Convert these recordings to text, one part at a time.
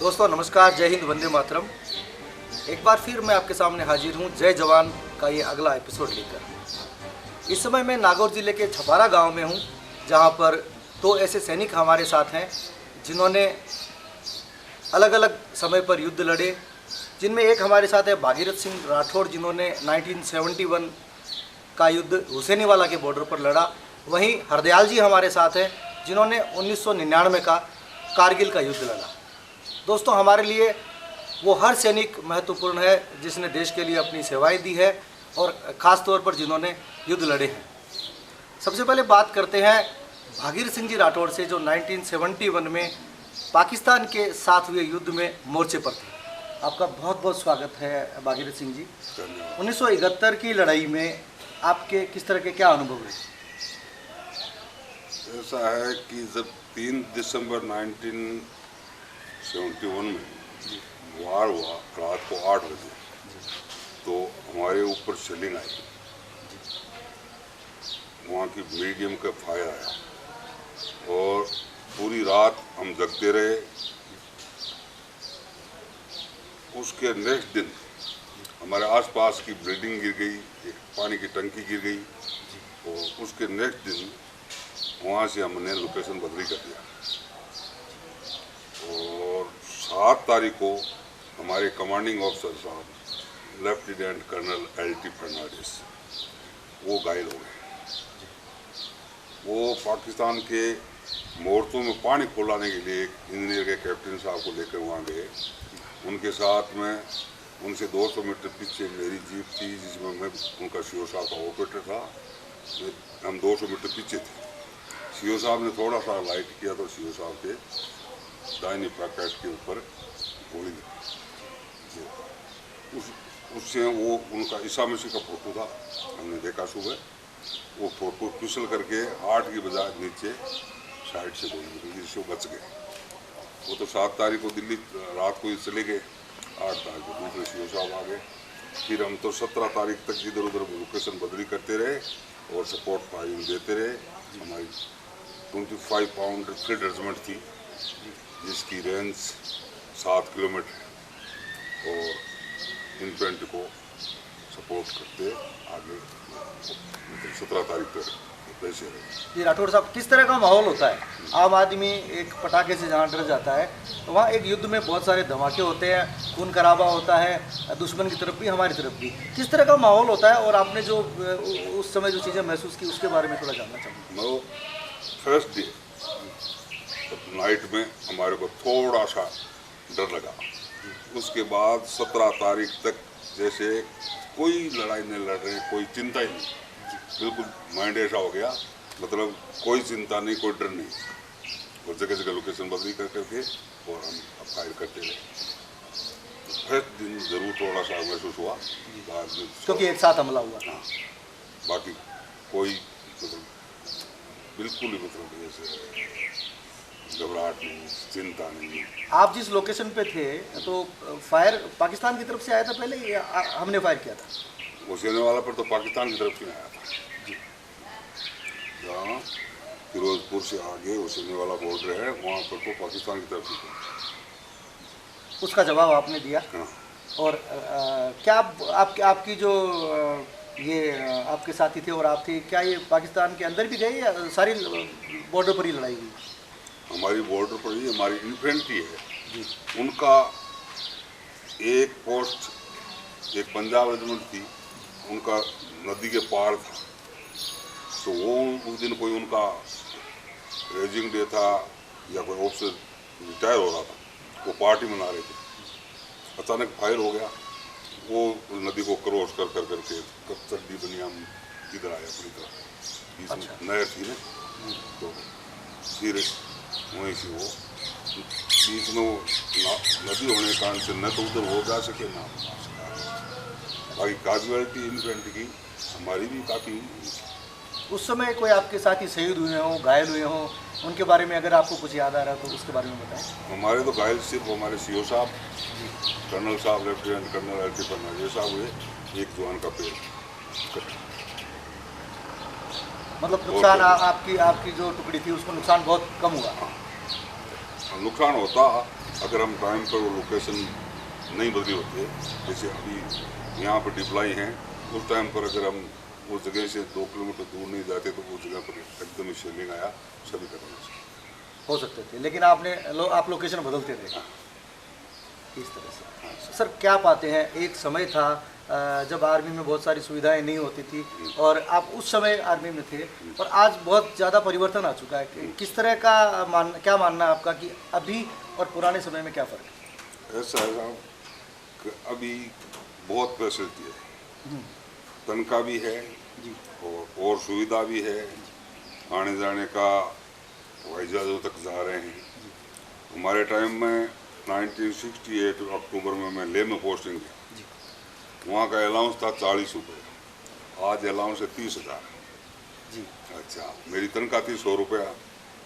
दोस्तों नमस्कार, जय हिंद, वंदे मातरम। एक बार फिर मैं आपके सामने हाजिर हूँ जय जवान का ये अगला एपिसोड लेकर। इस समय मैं नागौर ज़िले के छपारा गांव में हूँ, जहाँ पर दो ऐसे सैनिक हमारे साथ हैं जिन्होंने अलग अलग समय पर युद्ध लड़े। जिनमें एक हमारे साथ है भागीरथ सिंह राठौड़, जिन्होंने 1971 का युद्ध हुसैनीवाला के बॉर्डर पर लड़ा। वहीं हरदयाल जी हमारे साथ हैं, जिन्होंने 1999 का कारगिल का युद्ध लड़ा। दोस्तों, हमारे लिए वो हर सैनिक महत्वपूर्ण है जिसने देश के लिए अपनी सेवाएं दी है, और ख़ास तौर पर जिन्होंने युद्ध लड़े हैं। सबसे पहले बात करते हैं भागीरथ सिंह जी राठौड़ से, जो 1971 में पाकिस्तान के साथ हुए युद्ध में मोर्चे पर थे। आपका बहुत बहुत स्वागत है भागीरथ सिंह जी। 1971 की लड़ाई में आपके किस तरह के क्या अनुभव है? ऐसा है कि जब 3 दिसंबर 1971 में वार हुआ रात को 8 बजे, तो हमारे ऊपर शेलिंग आई। वहाँ की मीडियम का फायर आया और पूरी रात हम जगते रहे। उसके नेक्स्ट दिन हमारे आसपास की बिल्डिंग गिर गई, एक पानी की टंकी गिर गई, और उसके नेक्स्ट दिन वहाँ से हमने लोकेशन बदली कर दिया। और 7 तारीख को हमारे कमांडिंग ऑफिसर साहब लेफ्टिनेंट कर्नल LT फर्नांडिस वो घायल हो गए। वो पाकिस्तान के मोर्चों में पानी खोलाने के लिए एक इंजीनियर के कैप्टन साहब को लेकर वहाँ गए। उनके साथ में उनसे 200 मीटर पीछे मेरी जीप थी, जिसमें मैं उनका CO साहब का ऑपरेटर था। हम 200 मीटर पीछे थे। CO साहब ने थोड़ा सा लाइट किया तो CO साहब के दाहिनी पैकेट के ऊपर गोली लगी। उससे वो उनका ईसा मसीह का फोटो था, हमने देखा सुबह। वो फोटो फिसल करके 8 की बजाय नीचे साइड से गोली लगी, जिससे वो बच गए। वो तो 7 तारीख को दिल्ली रात को ही चले गए, 8 तारीख को दूसरे CO साहब आ गए। फिर हम तो 17 तारीख तक इधर उधर लोकेशन बदली करते रहे और सपोर्ट फायरिंग देते रहे। हमारी 25 पाउंड फ्लिट रेजिमेंट थी, जिसकी रेंज 7 किलोमीटर है, और इनफेंट्री को सपोर्ट करते आगे 17 तारीख तक वैसे रहे। जी राठौड़ साहब, किस तरह का माहौल होता है? आम आदमी एक पटाखे से जहाँ डर जाता है, तो वहाँ एक युद्ध में बहुत सारे धमाके होते हैं, खून खराबा होता है, दुश्मन की तरफ भी हमारी तरफ भी। किस तरह का माहौल होता है, और आपने जो उस समय जो चीज़ें महसूस की उसके बारे में थोड़ा जानना चाहूँगा। मैं फर्स्ट डे नाइट में हमारे को थोड़ा सा डर लगा। उसके बाद 17 तारीख तक जैसे कोई लड़ाई नहीं लड़ रहे, कोई चिंता ही नहीं, बिल्कुल माइंड ऐसा हो गया, मतलब कोई चिंता नहीं, कोई डर नहीं। और जगह जगह लोकेशन बदली कर करके और हम फायर करते रहे। फर्स्ट दिन जरूर थोड़ा सा महसूस हुआ, बाद में क्योंकि एक साथ हमला हुआ। हाँ, बाकी कोई मतलब बिल्कुल ही मतलब जैसे घबराहट नहीं, चिंता नहीं। आप जिस लोकेशन पे थे, तो फायर पाकिस्तान की तरफ से आया था पहले या हमने फायर किया था? हुसैनीवाला पर तो पाकिस्तान की तरफ से आया था। जहाँ फिरोजपुर से आगे हुसैनीवाला बॉर्डर है, वहाँ पर तो पाकिस्तान की तरफ से था। उसका जवाब आपने दिया। हाँ। और क्या आपकी जो ये आपके साथी थे और आप थे, क्या ये पाकिस्तान के अंदर भी गए या सारी बॉर्डर पर ही लड़ाई हुई? हमारी बॉर्डर पर ही हमारी इन्फेंट्री है जी। उनका एक पोस्ट, एक पंजाब रेजिमेंट थी, उनका नदी के पार था। तो वो उस दिन कोई उनका रेजिंग डे था या कोई ऑफिसर रिटायर हो रहा था, वो पार्टी मना रहे थे। अचानक फायर हो गया, वो नदी को क्रॉस कर कर करके चड्डी बनी, हम इधर आया पूरी तरह। अच्छा। नहर थी ना, तो फिर वहीं से वो बीच में वो नदी होने के कारण से न तो उधर हो जा सके ना आ सके। बाकी कैजुअलिटी इन्फेंट्री की हमारी भी काफ़ी। उस समय कोई आपके साथी शहीद हुए हों, घायल हुए हों, उनके बारे में अगर आपको कुछ याद आ रहा है तो उसके बारे में बताएं। हमारे तो घायल सिर्फ हमारे CO साहब, कर्नल साहब, लेफ्टिनेंट कर्नल LT फर्नांडिस साहब हुए, एक जवान का पेड़। मतलब नुकसान आपकी जो टुकड़ी थी उसको नुकसान बहुत कम हुआ? नुकसान होता अगर हम टाइम पर वो लोकेशन नहीं बदली होती है, जैसे अभी यहाँ पर डिप्लाई हैं, उस टाइम पर अगर हम उस जगह से 2 किलोमीटर दूर नहीं जाते तो उस जगह पर एकदम ही शेलिंग आया, सभी खत्म हो सकते थे, लेकिन आप लोकेशन बदलते रहे इस तरह से। सर क्या पाते हैं, एक समय था जब आर्मी में बहुत सारी सुविधाएं नहीं होती थी और आप उस समय आर्मी में थे, और आज बहुत ज़्यादा परिवर्तन आ चुका है। किस तरह का क्या मानना है आपका कि अभी और पुराने समय में क्या फ़र्क है? ऐसा है साहब कि अभी बहुत फैसिलिटी है, तनख्वाह भी है जी, और सुविधा भी है, आने जाने का हवाई जहाज़ों तक जा रहे हैं। हमारे टाइम में 1968 अक्टूबर में मैं लेह में पोस्टिंग ली, वहाँ का अलाउंस था 40 रुपये, आज अलाउंस है 30,000 जी। अच्छा, मेरी तनख्वाह थी 100 रुपया,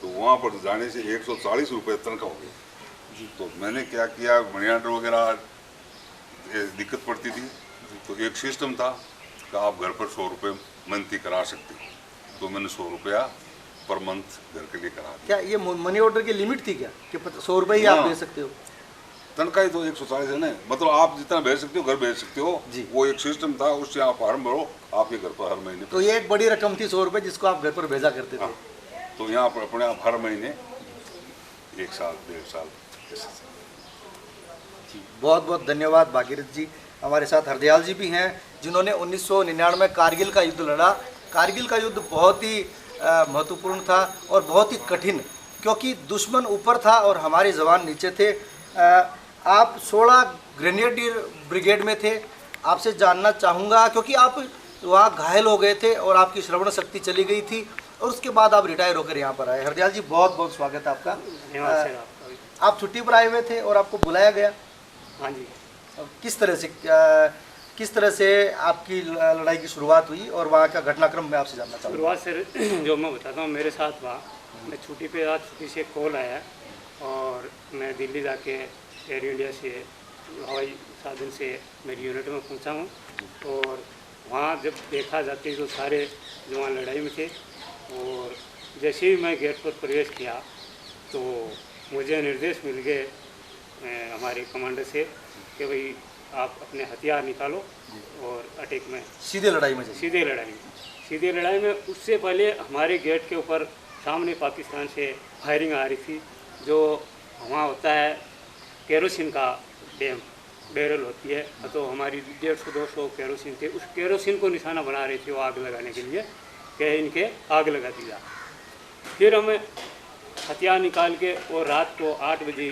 तो वहाँ पर जाने से 140 रुपये तनख्वाह हो गई। तो मैंने क्या किया, मनी ऑर्डर वगैरह दिक्कत पड़ती थी, तो एक सिस्टम था कि आप घर पर 100 रुपये मंथली करा सकते हो, तो मैंने 100 रुपया पर मंथ घर के लिए करा दिया। क्या ये मनी ऑर्डर की लिमिट थी क्या कि 100 रुपये ही आप दे सकते हो? तनख्वाह तो 140 है ना, मतलब आप जितना भेज सकते हो घर भेज सकते हो जी। वो एक सिस्टम था, उससे आप फॉर्म भरो, आपके घर पर हर महीने। तो ये एक बड़ी रकम थी 100 रुपये, जिसको आप घर पर भेजा करते थे। हाँ, तो यहाँ पर अपने आप हर महीने 1 साल 1.5 साल। जी, बहुत बहुत धन्यवाद भागीरथ जी। हमारे साथ हरदयाल जी भी हैं, जिन्होंने 1999 कारगिल का युद्ध लड़ा। कारगिल का युद्ध बहुत ही महत्वपूर्ण था और बहुत ही कठिन, क्योंकि दुश्मन ऊपर था और हमारे जवान नीचे थे। आप 16 ग्रेनेडियर ब्रिगेड में थे। आपसे जानना चाहूँगा, क्योंकि आप वहाँ घायल हो गए थे और आपकी श्रवण शक्ति चली गई थी, और उसके बाद आप रिटायर होकर यहाँ पर आए। हरदयाल जी बहुत बहुत स्वागत है आपका। धन्यवाद सर आपका। आप छुट्टी पर आए हुए थे और आपको बुलाया गया। हाँ जी। किस तरह से आपकी लड़ाई की शुरुआत हुई और वहाँ का घटनाक्रम मैं आपसे जानना चाहूँगा। शुरुआत सर जो मैं बताता हूँ, मेरे साथ वहाँ मैं छुट्टी पे आज छुट्टी से कॉल आया और मैं दिल्ली जाके एयर इंडिया से हवाई साधन से मेरी यूनिट में पहुँचा हूँ। और वहाँ जब देखा जाते तो सारे जवान लड़ाई में थे, और जैसे ही मैं गेट पर प्रवेश किया तो मुझे निर्देश मिल गए हमारे कमांडर से कि भाई आप अपने हथियार निकालो और अटैक में सीधे लड़ाई में सीधे लड़ाई में। उससे पहले हमारे गेट के ऊपर सामने पाकिस्तान से फायरिंग आ रही थी। जो वहाँ होता है केरोसिन का बैरल होती है, तो हमारी 150-200 केरोसिन थे, उस केरोसिन को निशाना बना रहे थे वो आग लगाने के लिए कि इनके आग लगा दिया। फिर हमें हथियार निकाल के और रात को 8 बजे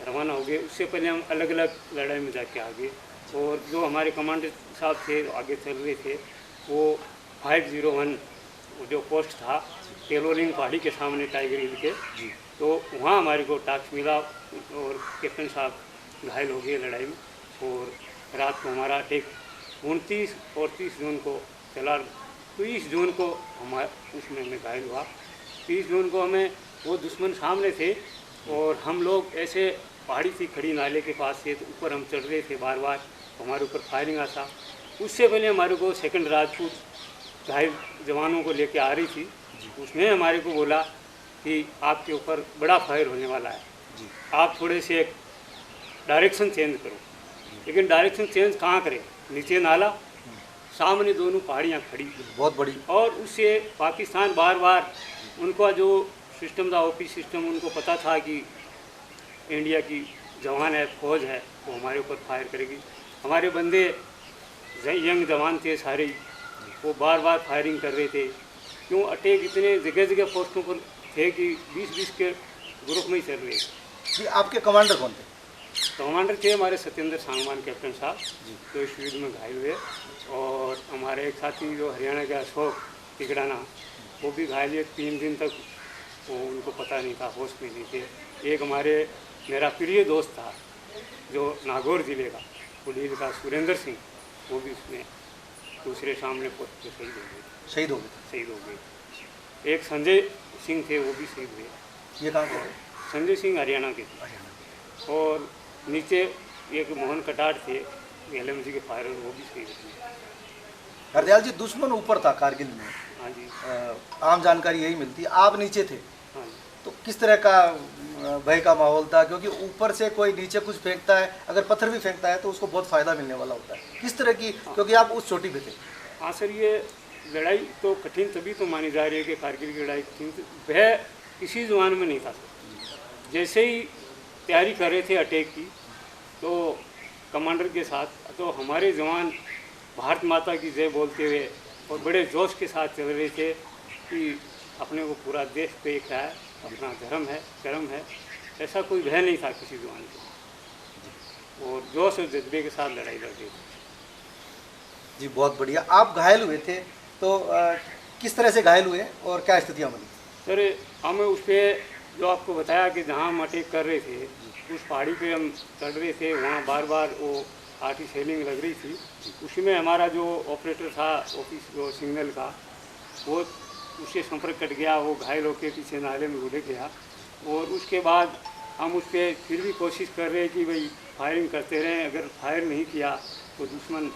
रवाना हो गए। उससे पहले हम अलग अलग लड़ाई में जाके आ गए, और जो हमारे कमांडर साहब थे आगे चल रहे थे, वो 501 जो पोस्ट था टेलोरिंग पहाड़ी के सामने टाइगर हिल के, तो वहाँ हमारे को टास्क मिला और कैप्टन साहब घायल हो गए लड़ाई में। और रात को हमारा अटैक 29 और 30 जून को चला। 30 जून को हमारा उसमें मैं घायल हुआ। 30 जून को हमें वो दुश्मन सामने थे और हम लोग ऐसे पहाड़ी थी खड़ी नाले के पास से, तो ऊपर हम चढ़ रहे थे बार बार, हमारे ऊपर फायरिंग आता। उससे पहले हमारे को सेकंड राजपूत घायल जवानों को लेके आ रही थी, उसने हमारे को बोला कि आपके ऊपर बड़ा फायर होने वाला है, आप थोड़े से डायरेक्शन चेंज करो। लेकिन डायरेक्शन चेंज कहाँ करें, नीचे नाला, सामने दोनों पहाड़ियाँ खड़ी बहुत बड़ी, और उससे पाकिस्तान बार बार उनका जो सिस्टम था ओपी सिस्टम, उनको पता था कि इंडिया की जवान है, फौज है, वो हमारे ऊपर फायर करेगी। हमारे बंदे यंग जवान थे सारे, वो बार बार फायरिंग कर रहे थे। क्यों अटैक इतने जगह जगह पोस्टों पर थे कि 20-20 के ग्रुप में ही चल रहे। जी, आपके कमांडर कौन थे? कमांडर थे हमारे सत्येंद्र सांगवान कैप्टन साहब, जो इस युद्ध में घायल हुए। और हमारे एक साथी जो हरियाणा के अशोक तिगड़ाना, वो भी घायल हुए। 3 दिन तक वो उनको पता नहीं था, होश में नहीं थे। एक हमारे मेरा प्रिय दोस्त था जो नागौर जिले का पुलिस का सुरेंद्र सिंह, वो भी उसमें दूसरे सामने पोस्ट पे शहीद हो गए। एक संजय सिंह थे, वो भी शहीद हुए। ये कहाँ के? संजय सिंह हरियाणा के थे। और नीचे एक मोहन कटार थे LMG के फायर, वो भी शहीद हुए। हरदयाल जी, दुश्मन ऊपर था कारगिल में। हाँ जी। आम जानकारी यही मिलती है, आप नीचे थे, हाँ जी। तो किस तरह का भय का माहौल था, क्योंकि ऊपर से कोई नीचे कुछ फेंकता है, अगर पत्थर भी फेंकता है तो उसको बहुत फ़ायदा मिलने वाला होता है। किस तरह की, क्योंकि आप उस चोटी पे थे। हाँ सर, ये लड़ाई तो कठिन तभी तो मानी जा रही है कि कारगिल की लड़ाई कठिन थी। वह किसी जवान में नहीं था सर। जैसे ही तैयारी कर रहे थे अटैक की, तो कमांडर के साथ तो हमारे जवान भारत माता की जय बोलते हुए और बड़े जोश के साथ चल रहे थे कि अपने को पूरा देश देख रहा है, अपना धर्म है, कर्म है। ऐसा कोई भय नहीं था किसी जवान को, और जोश और जज्बे के साथ लड़ाई लड़ते थे। जी बहुत बढ़िया। आप घायल हुए थे तो किस तरह से घायल हुए और क्या स्थितियाँ बनी? सर, हमें उस पर जो आपको बताया कि जहाँ हम अटैक कर रहे थे, उस पहाड़ी पे हम चढ़ रहे थे, वहाँ बार बार वो आर्टी सेलिंग लग रही थी। उसी में हमारा जो ऑपरेटर था ऑफिस जो सिग्नल का, वो उससे संपर्क कट गया, वो घायल होकर पीछे नाले में उड़ गया। और उसके बाद हम उस पर फिर भी कोशिश कर रहे हैं कि भाई फायरिंग करते रहें, अगर फायर नहीं किया तो दुश्मन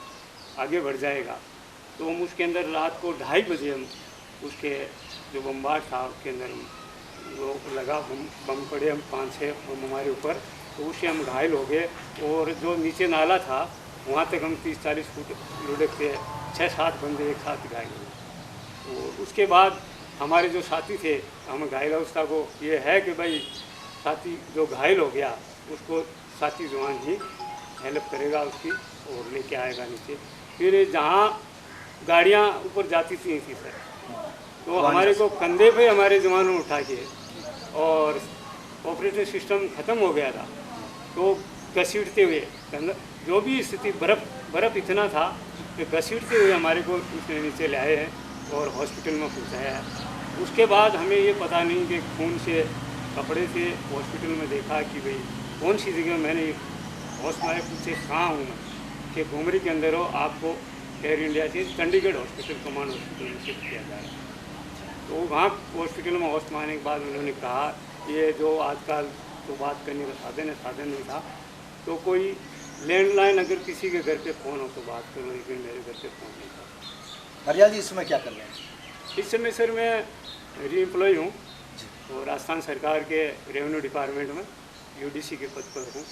आगे बढ़ जाएगा। तो हम उसके अंदर रात को 2:30 बजे हम उसके जो बम्बार था उसके अंदर वो लगा, बम पड़े हम 5-6 बम हमारे ऊपर, तो उससे हम घायल हो गए। और जो नीचे नाला था वहाँ तक हम 30-40 फुट लुढ़क थे, 6-7 बंदे एक साथ घायल हुए। तो उसके बाद हमारे जो साथी थे, हम घायल अवस्था को ये है कि भाई साथी जो घायल हो गया उसको साथी जवान ही हेल्प करेगा उसकी और लेके आएगा नीचे। फिर जहाँ गाड़ियाँ ऊपर जाती थी सर, तो हमारे को कंधे पे हमारे जवानों उठा के, और ऑपरेटिंग सिस्टम ख़त्म हो गया था तो घसीटते हुए, जो भी स्थिति बर्फ़ इतना था कि घसीटते हुए हमारे को उसने नीचे लाए हैं और हॉस्पिटल में पहुँचाया है। उसके बाद हमें ये पता नहीं कि खून से कपड़े से हॉस्पिटल में देखा कि भाई कौन सी जगह मैंने हॉस्पिटल पूछे कहाँ हूँ मैं, कि घुमरी के अंदर हो, आपको एयर इंडिया से चंडीगढ़ हॉस्पिटल कमांड हॉस्पिटल में शिफ्ट किया जा रहा है। तो वहाँ हॉस्पिटल में होस्ट आने के बाद उन्होंने कहा ये जो आजकल तो बात करने का साधन नहीं था, तो कोई लैंडलाइन अगर किसी के घर पे फ़ोन हो तो बात करो, लेकिन मेरे घर पे फ़ोन नहीं था। हरियाल जी इस समय क्या कर रहे हैं? इस समय सर मैं री एम्प्लॉय हूँ और राजस्थान सरकार के रेवेन्यू डिपार्टमेंट में यूडीसी के पद पर हूँ,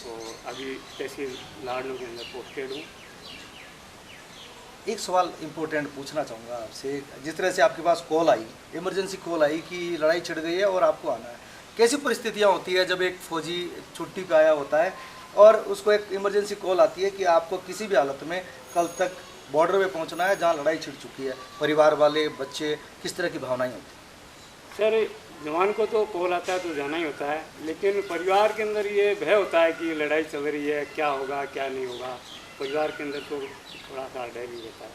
और अभी तहसील लाडनू के अंदर पोस्टेड हूँ। एक सवाल इम्पोर्टेंट पूछना चाहूँगा आपसे। जिस तरह से आपके पास कॉल आई, इमरजेंसी कॉल आई कि लड़ाई छिड़ गई है और आपको आना है, कैसी परिस्थितियाँ होती है जब एक फ़ौजी छुट्टी पे आया होता है और उसको एक इमरजेंसी कॉल आती है कि आपको किसी भी हालत में कल तक बॉर्डर पे पहुँचना है जहाँ लड़ाई छिड़ चुकी है? परिवार वाले, बच्चे, किस तरह की भावनाएँ होती हैं? सर, जवान को तो कॉल आता है तो जाना ही होता है, लेकिन परिवार के अंदर ये भय होता है कि लड़ाई चल रही है, क्या होगा क्या नहीं होगा। परिवार के अंदर तो थोड़ा सा डर ही रहता है,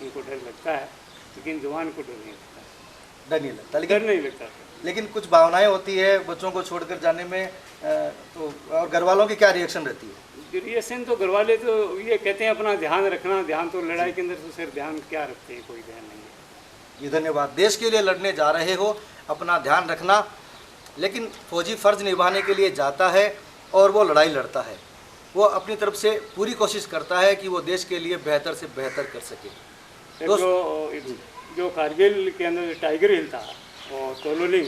उनको डर लगता है, लेकिन जवान को डर नहीं लगता है। डर नहीं लगता, डर नहीं लगता। लेकिन कुछ भावनाएं होती है बच्चों को छोड़कर जाने में, तो और घर वालों की क्या रिएक्शन रहती है? रिएक्शन तो घर वाले तो ये कहते हैं अपना ध्यान रखना। ध्यान तो लड़ाई के अंदर तो सर ध्यान क्या रखते हैं, कोई ध्यान नहीं है। ये धन्यवाद। देश के लिए लड़ने जा रहे हो, अपना ध्यान रखना। लेकिन फौजी फ़र्ज निभाने के लिए जाता है और वो लड़ाई लड़ता है, वो अपनी तरफ से पूरी कोशिश करता है कि वो देश के लिए बेहतर से बेहतर कर सके। जो कारगिल के अंदर टाइगर हिल था और कोलोलिंग,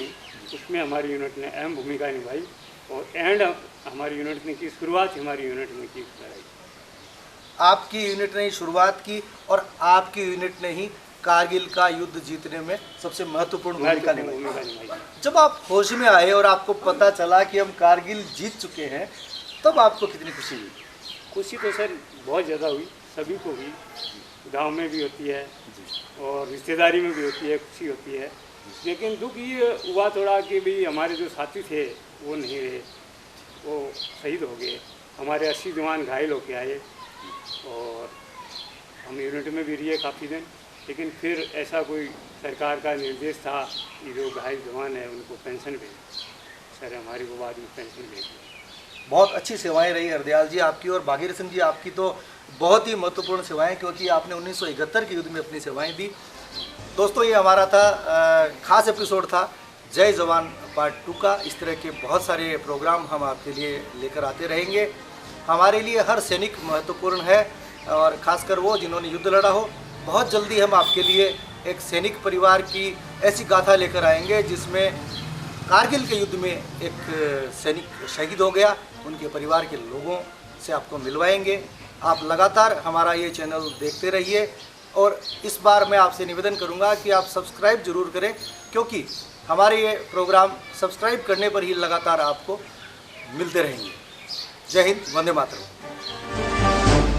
उसमें हमारी यूनिट ने अहम भूमिका निभाई, और एंड हमारी यूनिट ने की, शुरुआत हमारी यूनिट ने की लड़ाई। आपकी यूनिट ने ही शुरुआत की और आपकी यूनिट ने ही कारगिल का युद्ध जीतने में सबसे महत्वपूर्ण भूमिका निभाई। जब आप होश में आए और आपको पता चला कि हम कारगिल जीत चुके हैं, तब आपको कितनी खुशी हुई? खुशी तो सर बहुत ज़्यादा हुई, सभी को हुई। गांव में भी होती है और रिश्तेदारी में भी होती है, खुशी होती है। लेकिन दुख ये हुआ थोड़ा कि भाई हमारे जो साथी थे वो नहीं रहे, वो शहीद हो गए। हमारे 80 जवान घायल होके आए और हम यूनिट में भी रहे काफ़ी दिन, लेकिन फिर ऐसा कोई सरकार का निर्देश था कि जो घायल जवान है उनको पेंशन भेज। सर हमारी को बाद में पेंशन भेज। बहुत अच्छी सेवाएं रही हरदयाल जी आपकी, और भागीरथ सिंह जी आपकी तो बहुत ही महत्वपूर्ण सेवाएं, क्योंकि आपने 1971 के युद्ध में अपनी सेवाएं दी। दोस्तों, ये हमारा था खास एपिसोड था जय जवान पार्ट 2 का। इस तरह के बहुत सारे प्रोग्राम हम आपके लिए लेकर आते रहेंगे। हमारे लिए हर सैनिक महत्वपूर्ण है, और ख़ासकर वो जिन्होंने युद्ध लड़ा हो। बहुत जल्दी हम आपके लिए एक सैनिक परिवार की ऐसी गाथा लेकर आएंगे जिसमें कारगिल के युद्ध में एक सैनिक शहीद हो गया, उनके परिवार के लोगों से आपको मिलवाएंगे। आप लगातार हमारा ये चैनल देखते रहिए और इस बार मैं आपसे निवेदन करूंगा कि आप सब्सक्राइब जरूर करें, क्योंकि हमारे ये प्रोग्राम सब्सक्राइब करने पर ही लगातार आपको मिलते रहेंगे। जय हिंद, वंदे मातरम।